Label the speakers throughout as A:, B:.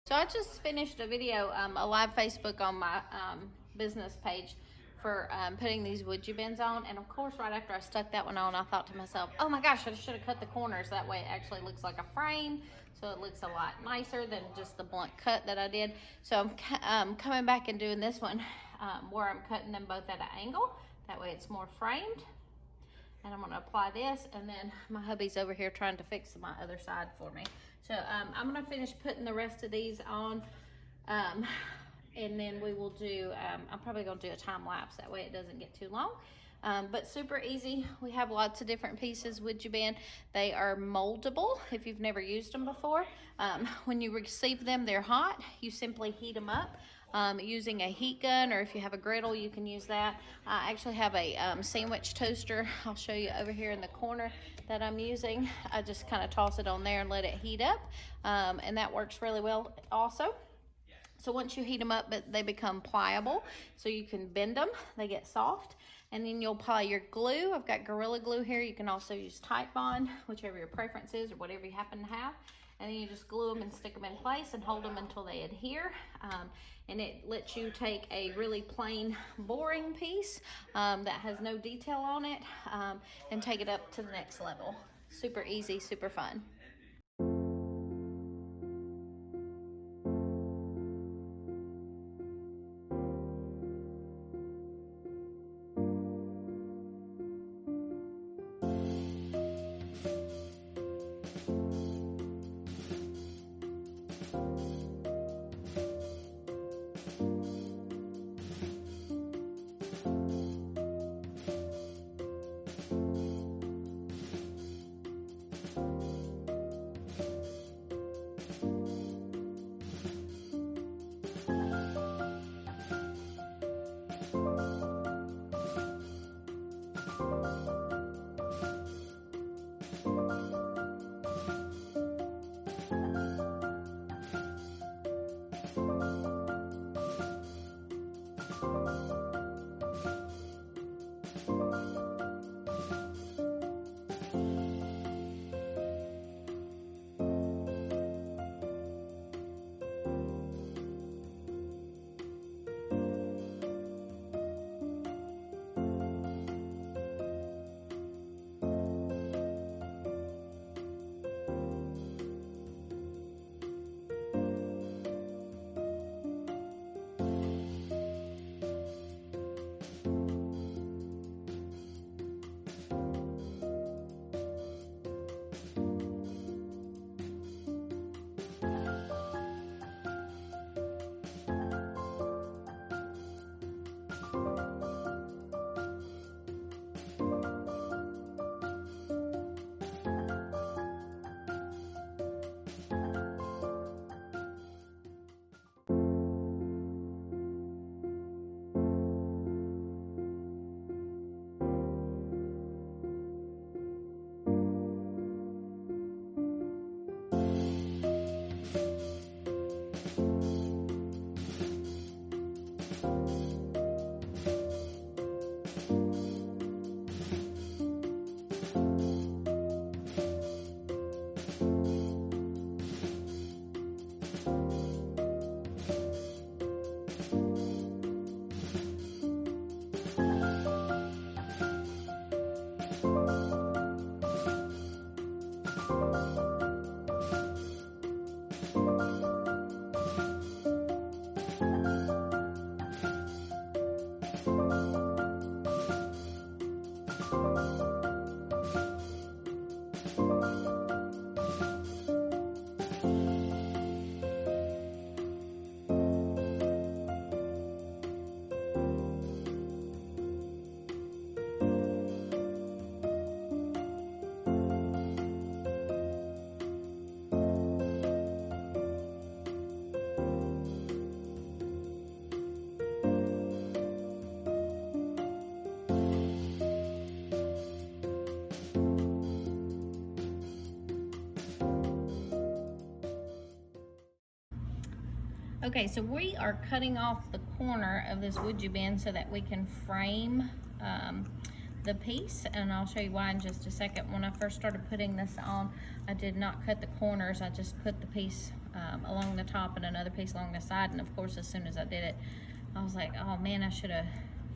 A: So I just finished a video, a live Facebook on my business page for putting these WoodUBends on. And of course, right after I stuck that one on, I thought to myself, oh my gosh, I should have cut the corners. That way it actually looks like a frame. So it looks a lot nicer than just the blunt cut that I did. So I'm coming back and doing this one where I'm cutting them both at an angle. That way it's more framed. And I'm gonna apply this, and then my hubby's over here trying to fix my other side for me. So I'm gonna finish putting the rest of these on, and then we will do, I'm probably gonna do a time lapse, that way it doesn't get too long. But super easy. We have lots of different pieces WoodUBend. They are moldable if you've never used them before. When you receive them, they're hot. You simply heat them up using a heat gun, or if you have a griddle, you can use that. I actually have a sandwich toaster. I'll show you over here in the corner that I'm using. I just kind of toss it on there and let it heat up, and that works really well also. So once you heat them up, they become pliable, so you can bend them, they get soft, and then you'll apply your glue. I've got Gorilla Glue here. You can also use Titebond, whichever your preference is or whatever you happen to have. And then you just glue them and stick them in place and hold them until they adhere. And it lets you take a really plain, boring piece that has no detail on it and take it up to the next level. Super easy, super fun. Okay, so we are cutting off the corner of this WoodUBend so that we can frame the piece, and I'll show you why in just a second. When I first started putting this on, I did not cut the corners. I just put the piece along the top and another piece along the side. And of course, as soon as I did it, I was like, oh man, I should have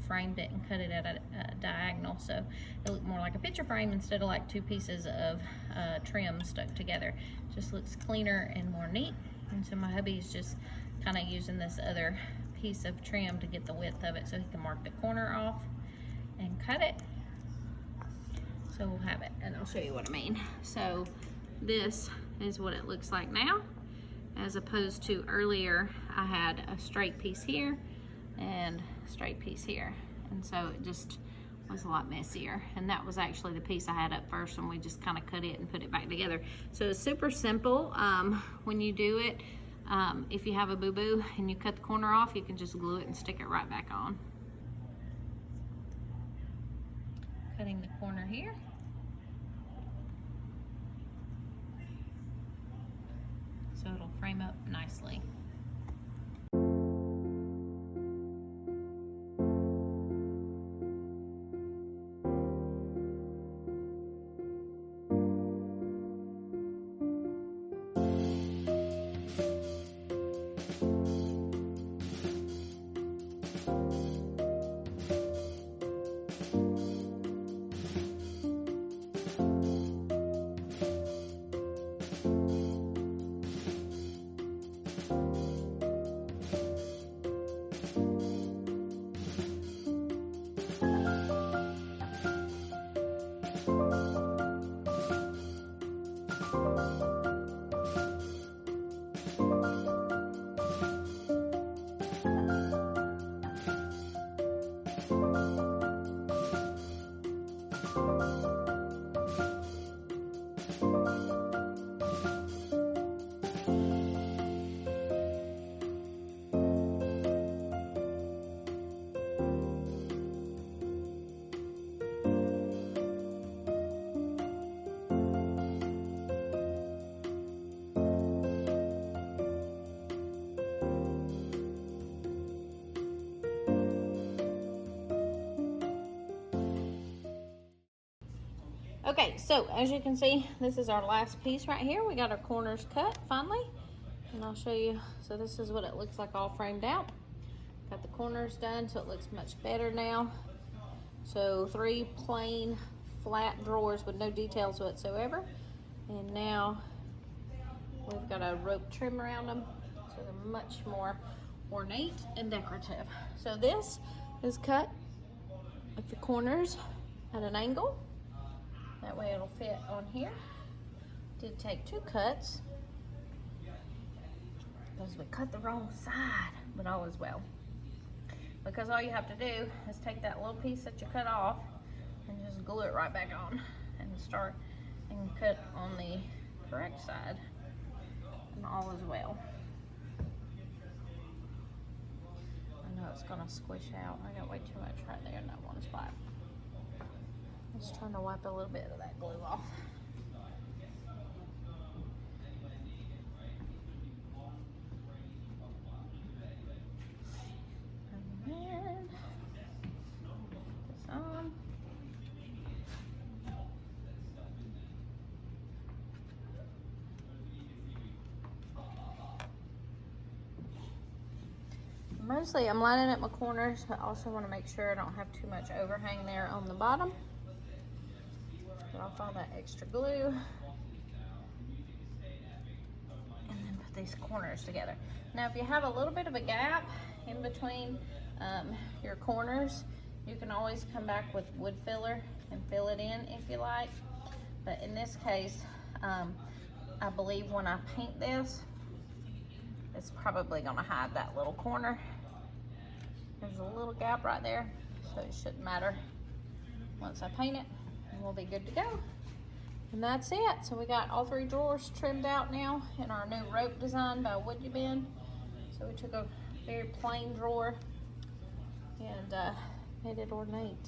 A: framed it and cut it at a diagonal, so it looked more like a picture frame instead of like two pieces of trim stuck together. Just looks cleaner and more neat. And so my hubby's just kind of using this other piece of trim to get the width of it so he can mark the corner off and cut it. So we'll have it, and I'll show you what I mean. So this is what it looks like now, as opposed to earlier I had a straight piece here and straight piece here, and so it just was a lot messier. And that was actually the piece I had up first, and we just kind of cut it and put it back together. So it's super simple when you do it. If you have a boo-boo and you cut the corner off, you can just glue it and stick it right back on. Cutting the corner here. So it'll frame up nicely. Okay, so as you can see, this is our last piece right here. We got our corners cut finally, and I'll show you. So this is what it looks like all framed out. Got the corners done, so it looks much better now. So 3 plain flat drawers with no details whatsoever. And now we've got a rope trim around them, so they're much more ornate and decorative. So this is cut at the corners at an angle. That way it'll fit on here. Did take 2 cuts because we cut the wrong side, but all is well. Because all you have to do is take that little piece that you cut off and just glue it right back on and start and cut on the correct side, and all is well. I know it's gonna squish out. I got way too much right there in that one spot. Just trying to wipe a little bit of that glue off. And then put this on. Mostly I'm lining up my corners, but I also want to make sure I don't have too much overhang there on the bottom. Get off all that extra glue, and then put these corners together. Now if you have a little bit of a gap in between your corners, you can always come back with wood filler and fill it in if you like. But in this case, I believe when I paint this, it's probably gonna hide that little corner. There's a little gap right there, so it shouldn't matter once I paint it. We'll be good to go. And that's it. So we got all 3 drawers trimmed out now in our new rope design by WoodUBend. So we took a very plain drawer and made it ornate.